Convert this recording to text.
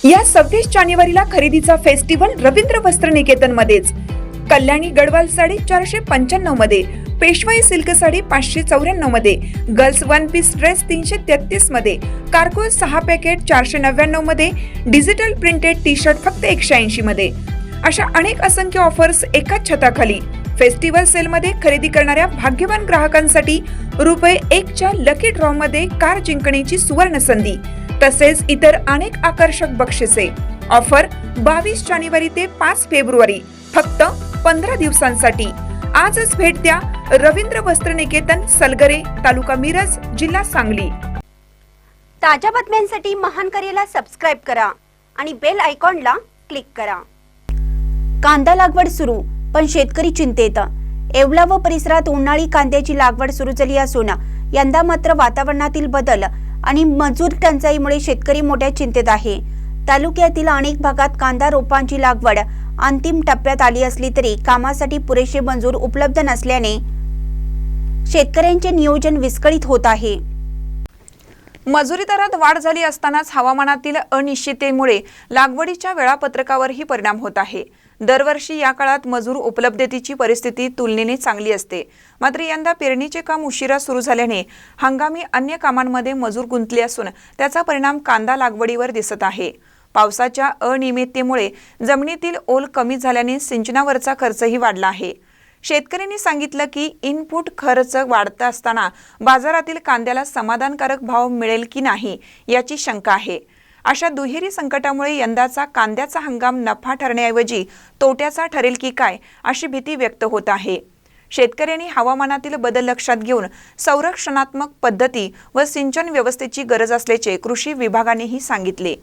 या 26 जानेवारीला खरेदीचा फेस्टिवल रवींद्र वस्त्र निकेतन मध्येच। कल्याणी गडवाल साडी 495 मध्ये, पेशवाई सिल्क साडी 594 मध्ये, गर्ल्स वन पीस ड्रेस 333 मध्ये, कार्गो 6 पॅकेट 499 मध्ये, डिजिटल प्रिंटेड टी शर्ट फक्त 180 मध्ये। अशा अनेक असंख्य ऑफर्स एकाच छताखाली। फेस्टिवल सेल मध्ये खरेदी करणाऱ्या भाग्यवान ग्राहकांसाठी ₹1 च्या लकी ड्रॉ मध्ये कार जिंकण्याची सुवर्ण संधी, तसेच इतर अनेक आकर्षक बक्षिसे। ऑफर 22 जानेवारी ते 5 फेब्रुवारी, फक्त 15 दिवसांसाठी। आजच भेट द्या रवींद्र वस्त्र निकेतन, सलगरे, तालुका मिरज, जिल्हा सांगली। ताज्या बातम्यांसाठी महान करेला सबस्क्राइब करा आणि बेल आयकॉनला क्लिक करा। कांदा लागवड सुरू, पण शेतकरी चिंतेत। येवला व परिसरात उन्हाळी कांद्याची लागवड सुरू झाली असून यंदा मात्र वातावरणातील बदल आणि मजूर टंचाईमुळे शेतकरी मोठ्या चिंतेत आहे। तालुक्यातील अनेक भागात कांदा रोपांची लागवड अंतिम टप्प्यात आली असली तरी कामासाठी पुरेसे मजूर उपलब्ध नसल्याने शेतकऱ्यांचे नियोजन विस्कळीत होत आहे। मजुरी दरात वाढ झाली असतानाच हवामानातील अनिश्चिततेमुळे लागवडीच्या वेळापत्रकावरही परिणाम होत आहे। दरवर्षी या काळात मजूर उपलब्धतेची परिस्थिती तुलनेने चांगली असते, मात्र यंदा पेरणीचे काम उशिरा सुरू झाल्याने हंगामी अन्य कामांमध्ये मजूर गुंतले असून त्याचा परिणाम कांदा लागवडीवर दिसत आहे। पावसाच्या अनियमिततेमुळे जमिनीतील ओल कमी झाल्याने सिंचनावरचा खर्चही वाढला आहे। शेतकऱ्यांनी सांगितलं की इनपुट खर्च वाढत असताना बाजारातील कांद्याला समाधानकारक भाव मिळेल की नाही याची शंका आहे। अशा दुहेरी संकटामुळे यंदाचा कांद्याचा हंगाम नफा ठरण्याऐवजी तोट्याचा ठरेल की काय अशी भीती व्यक्त होत आहे। शेतकऱ्यांनी हवामानातील बदल लक्षात घेऊन संरक्षणात्मक पद्धती व सिंचन व्यवस्थेची गरज असल्याचे कृषी विभागानेही सांगितले।